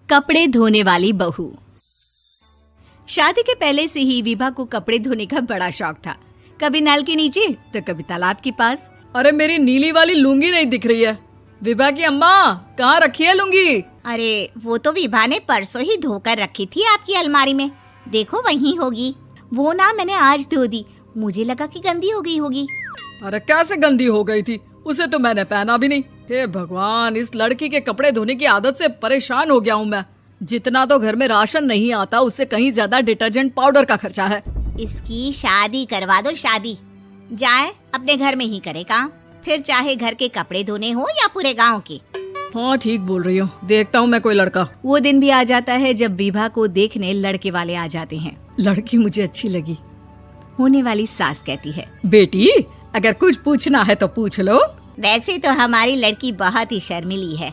कपड़े धोने वाली बहू। शादी के पहले से ही विभा को कपड़े धोने का बड़ा शौक था। कभी नल के नीचे तो कभी तालाब के पास। अरे मेरी नीली वाली लुंगी नहीं दिख रही है। विभा की अम्मा, कहाँ रखी है लुंगी? अरे वो तो विभा ने परसों ही धोकर रखी थी आपकी अलमारी में, देखो वहीं होगी। वो ना मैंने आज धो दी, मुझे लगा कि गंदी हो गई होगी। अरे कैसे गंदी हो गई थी? उसे तो मैंने पहना भी नहीं। हे भगवान, इस लड़की के कपड़े धोने की आदत से परेशान हो गया हूँ मैं। जितना तो घर में राशन नहीं आता, उससे कहीं ज्यादा डिटर्जेंट पाउडर का खर्चा है। इसकी शादी करवा दो, शादी। जाए अपने घर में ही करे काम, फिर चाहे घर के कपड़े धोने हो या पूरे गांव के। हाँ ठीक बोल रही हो, देखता हूँ मैं कोई लड़का। वो दिन भी आ जाता है जब विभा को देखने लड़के वाले आ जाते हैं। लड़की मुझे अच्छी लगी। होने वाली सास कहती है, बेटी अगर कुछ पूछना है तो पूछ लो। वैसे तो हमारी लड़की बहुत ही शर्मीली है,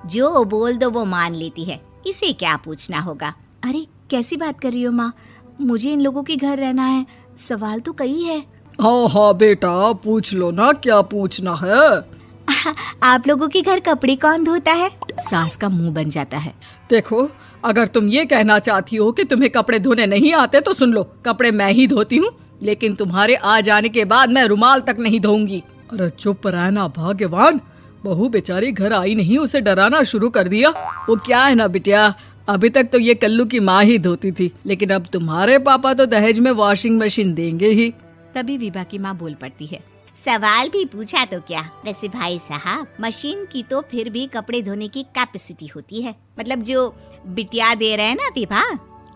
जो बोल दो वो मान लेती है, इसे क्या पूछना होगा। अरे कैसी बात कर रही हो माँ, मुझे इन लोगों के घर रहना है, सवाल तो कई है। हाँ हाँ बेटा, पूछ लो ना, क्या पूछना है। आप लोगों के घर कपड़े कौन धोता है? सास का मुंह बन जाता है। देखो, अगर तुम ये कहना चाहती हो कि तुम्हें कपड़े धोने नहीं आते तो सुन लो, कपड़े मैं ही धोती हूँ, लेकिन तुम्हारे आ जाने के बाद मैं रुमाल तक नहीं धोऊंगी। अरे चुप रहना भाग्यवान, बहू बेचारी घर आई नहीं, उसे डराना शुरू कर दिया। वो क्या है ना बिटिया, अभी तक तो ये कल्लू की माँ ही धोती थी, लेकिन अब तुम्हारे पापा तो दहेज में वॉशिंग मशीन देंगे ही। तभी विभा की माँ बोल पड़ती है, सवाल भी पूछा तो क्या। वैसे भाई साहब, मशीन की तो फिर भी कपड़े धोने की कैपेसिटी होती है। मतलब जो बिटिया दे रहे हैं ना विभा,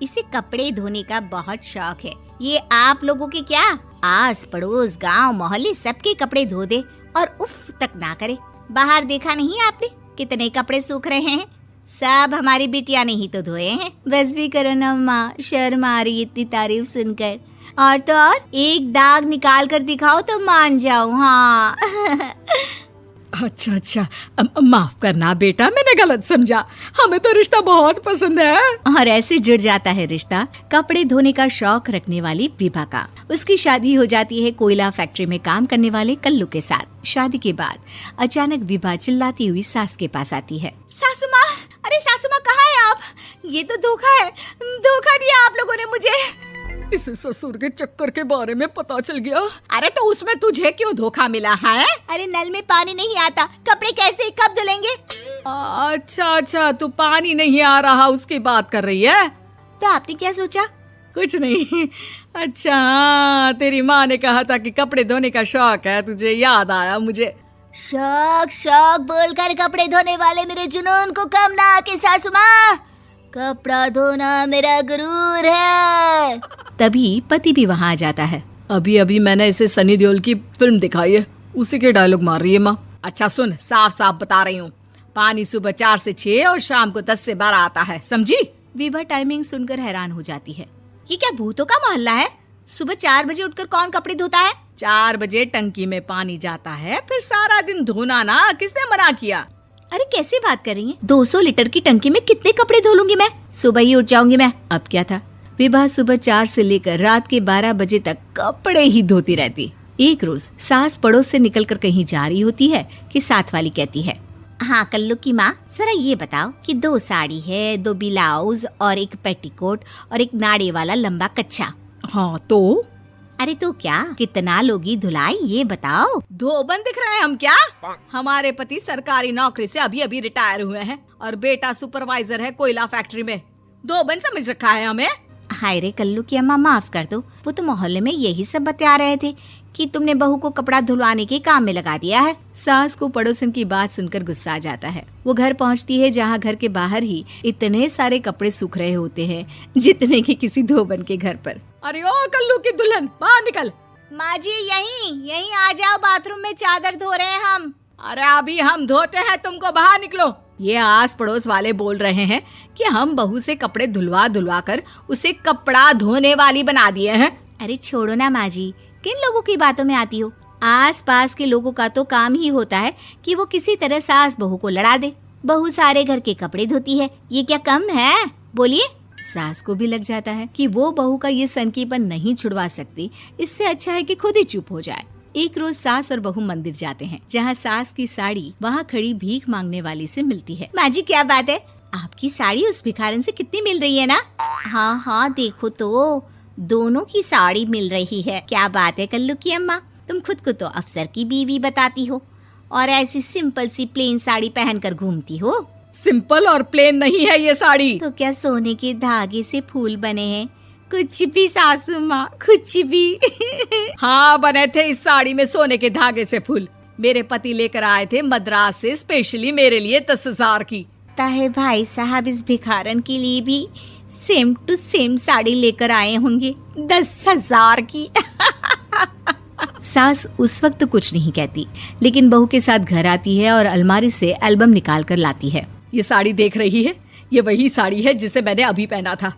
इसे कपड़े धोने का बहुत शौक है। ये आप लोगों के क्या, आस पड़ोस गांव मोहल्ले सबके कपड़े धो दे और उफ तक ना करे। बाहर देखा नहीं आपने कितने कपड़े सूख रहे हैं? सब हमारी बिटिया ने ही तो धोए हैं। बस भी करो ना माँ, शर्म आ रही इतनी तारीफ सुनकर। और तो और एक दाग निकाल कर दिखाओ तो मान जाऊं। हाँ अच्छा, माफ करना बेटा, मैंने गलत समझा। हमें तो रिश्ता बहुत पसंद है। और ऐसे जुड़ जाता है रिश्ता कपड़े धोने का शौक रखने वाली विभा का। उसकी शादी हो जाती है कोयला फैक्ट्री में काम करने वाले कल्लू के साथ। शादी के बाद अचानक विभा चिल्लाती हुई सास के पास आती है। सासू माँ, अरे सासू माँ कहाँ है आप? ये तो धोखा है, धोखा दिया आप लोगों ने मुझे। इसे ससुर के चक्कर के बारे में पता चल गया। अरे तो उसमें तुझे क्यों धोखा मिला है? अरे नल में पानी नहीं आता, कपड़े कैसे कब धुलेंगे? अच्छा, तू पानी नहीं आ रहा उसकी बात कर रही है। तो आपने क्या सोचा? कुछ नहीं। अच्छा हाँ, तेरी माँ ने कहा था कि कपड़े धोने का शौक है तुझे, याद आया मुझे। शौक बोलकर कपड़े धोने वाले मेरे जुनून को कम ना आके सासू माँ, कपड़ा धोना मेरा गुरूर है। तभी पति भी वहाँ आ जाता है। अभी मैंने इसे सनी देओल की फिल्म दिखाई है, उसी के डायलॉग मार रही है माँ। अच्छा सुन, साफ बता रही हूँ, पानी सुबह 4 से 6 और शाम को 10 से 12 आता है, समझी? विभा टाइमिंग सुनकर हैरान हो जाती है। ये क्या भूतों का मोहल्ला है? सुबह 4 बजे उठकर कौन कपड़े धोता है? 4 बजे टंकी में पानी जाता है, फिर सारा दिन धोना ना, किसने मना किया? अरे कैसी बात कर रही हैं? 200 लीटर की टंकी में कितने कपड़े धो लूंगी मैं? सुबह ही उठ जाऊंगी मैं। अब क्या था, विभा सुबह 4 से लेकर रात के 12 बजे तक कपड़े ही धोती रहती। एक रोज सास पड़ोस से निकलकर कहीं जा रही होती है कि साथ वाली कहती है, हाँ कल्लू की माँ, जरा ये बताओ कि 2 साड़ी है, 2 ब्लाउज और एक पेटीकोट और एक नाड़े वाला लंबा कच्छा। हाँ तो? अरे तो क्या, कितना लोगी धुलाई ये बताओ। धोबन दिख रहे हैं हम क्या? हमारे पति सरकारी नौकरी से अभी रिटायर हुए हैं और बेटा सुपरवाइजर है कोयला फैक्ट्री में। धोबन समझ रखा है हमें? हाय रे कल्लू की अम्मा, माफ कर दो, वो तो मोहल्ले में यही सब बता रहे थे कि तुमने बहू को कपड़ा धुलवाने के काम में लगा दिया है। सास को पड़ोसन की बात सुनकर गुस्सा आ जाता है। वो घर पहुंचती है जहां घर के बाहर ही इतने सारे कपड़े सूख रहे होते हैं जितने कि किसी धोबन के घर पर। अरे ओ कल्लू की दुल्हन, बाहर निकल। माँ जी यहीं आ जाओ, बाथरूम में चादर धो रहे हैं हम। अरे अभी हम धोते हैं, तुमको बाहर निकलो। ये आस पड़ोस वाले बोल रहे हैं कि हम बहू से कपड़े धुलवा कर उसे कपड़ा धोने वाली बना दिए हैं। अरे छोड़ो ना माँ जी, किन लोगों की बातों में आती हो? आस पास के लोगों का तो काम ही होता है कि वो किसी तरह सास बहू को लड़ा दे। बहू सारे घर के कपड़े धोती है, ये क्या कम है? बोलिए। सास को भी लग जाता है कि वो बहू का ये सनकीपन नहीं छुड़वा सकती, इससे अच्छा है कि खुद ही चुप हो जाए। एक रोज सास और बहू मंदिर जाते हैं, जहाँ सास की साड़ी वहाँ खड़ी भीख मांगने वाली से मिलती है। माँ जी क्या बात है, आपकी साड़ी उस भिखारन से कितनी मिल रही है ना? हाँ हाँ देखो तो, दोनों की साड़ी मिल रही है। क्या बात है कल्लू की अम्मा, तुम खुद को तो अफसर की बीवी बताती हो और ऐसी सिंपल सी प्लेन साड़ी पहनकर घूमती हो। सिंपल और प्लेन नहीं है ये साड़ी। तो क्या सोने के धागे से फूल बने हैं? कुछ भी सासू माँ, कुछ भी। हाँ बने थे इस साड़ी में सोने के धागे से फूल। मेरे पति लेकर आए थे मद्रास से स्पेशली मेरे लिए 10,000 की। ताहे भाई साहब इस भिखारन के लिए भी सेम टू सेम साड़ी लेकर आए होंगे 10,000 की। सास उस वक्त तो कुछ नहीं कहती, लेकिन बहू के साथ घर आती है और अलमारी से एल्बम निकाल कर लाती है। ये साड़ी देख रही है, ये वही साड़ी है जिसे मैंने अभी पहना था।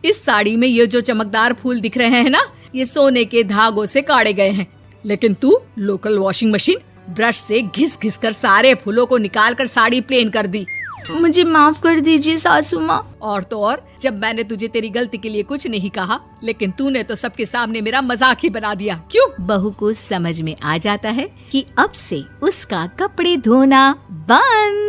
इस साड़ी में ये जो चमकदार फूल दिख रहे हैं ना, ये सोने के धागों से काढ़े गए हैं। लेकिन तू लोकल वॉशिंग मशीन ब्रश से घिस घिस कर सारे फूलों को निकाल कर साड़ी प्लेन कर दी। मुझे माफ कर दीजिए सासू माँ। और तो और, जब मैंने तुझे तेरी गलती के लिए कुछ नहीं कहा, लेकिन तूने तो सबके सामने मेरा मजाक ही बना दिया। क्यों? बहू को समझ में आ जाता है कि अब से उसका कपड़े धोना बंद।